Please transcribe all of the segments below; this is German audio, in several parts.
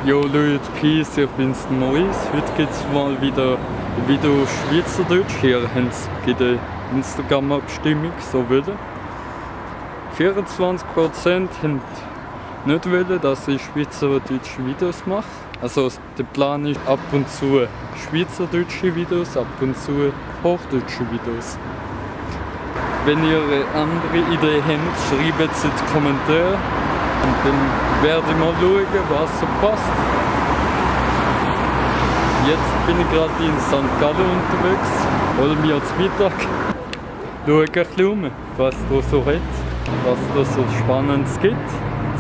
Jo Leute, Peace, ich bin's der Maurice. Heute gibt's mal wieder ein Video Schweizerdeutsch. Hier gibt eine Instagram-Abstimmung, so wollen. 24% haben nicht wollen, dass ich schweizerdeutsche Videos mache. Also der Plan ist ab und zu schweizerdeutsche Videos, ab und zu hochdeutsche Videos. Wenn ihr eine andere Idee habt, schreibt es in die Kommentare. Und dann werde ich mal schauen, was so passt. Jetzt bin ich gerade in St. Gallen unterwegs, hole mir zum Mittag. Schaue ein bisschen um, was da so hat, was da so Spannendes gibt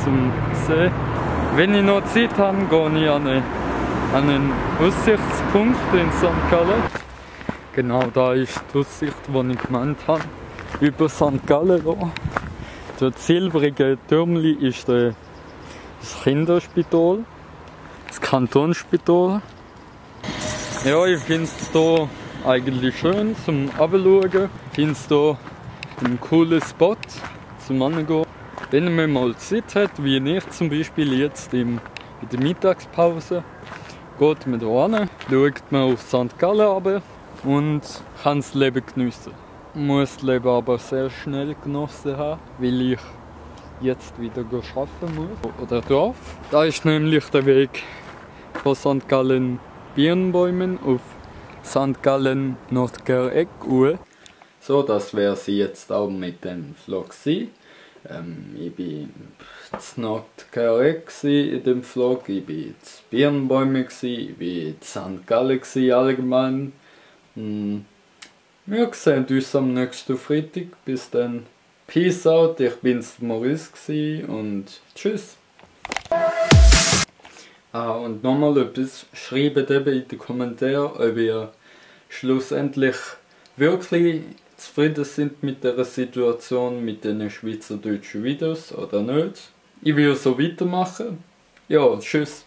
zum sehen. Wenn ich noch Zeit habe, gehe ich an einen Aussichtspunkt in St. Gallen. Genau, da ist die Aussicht, die ich gemeint habe, über St. Gallen. Das silbrige Türmli ist das Kinderspital, das Kantonsspital. Ja, ich finde es hier eigentlich schön zum Runterschauen. Ich finde es hier einen coolen Spot zum Hingehen. Wenn man mal Zeit hat, wie ich zum Beispiel jetzt in der Mittagspause, geht man hier hin, schaut man auf St. Gallen runter und kann das Leben geniessen. Muss das Leben aber sehr schnell genossen haben, weil ich jetzt wieder arbeiten muss oder darf. Da ist nämlich der Weg von St. Gallen Birnbäumen auf St. Gallen Nordgereck. So, das wäre sie jetzt auch mit dem Vlog gewesen. Ich war in Nordgereck in dem Vlog, ich war in Birnbäumen, ich war in St. Gallen allgemein. Wir sehen uns am nächsten Freitag. Bis dann. Peace out. Ich bin's Maurice und tschüss. Und nochmal etwas. Schreibt eben in die Kommentare, ob ihr schlussendlich wirklich zufrieden sind mit der Situation mit den schweizerdeutschen Videos oder nicht. Ich will so weitermachen. Ja, tschüss.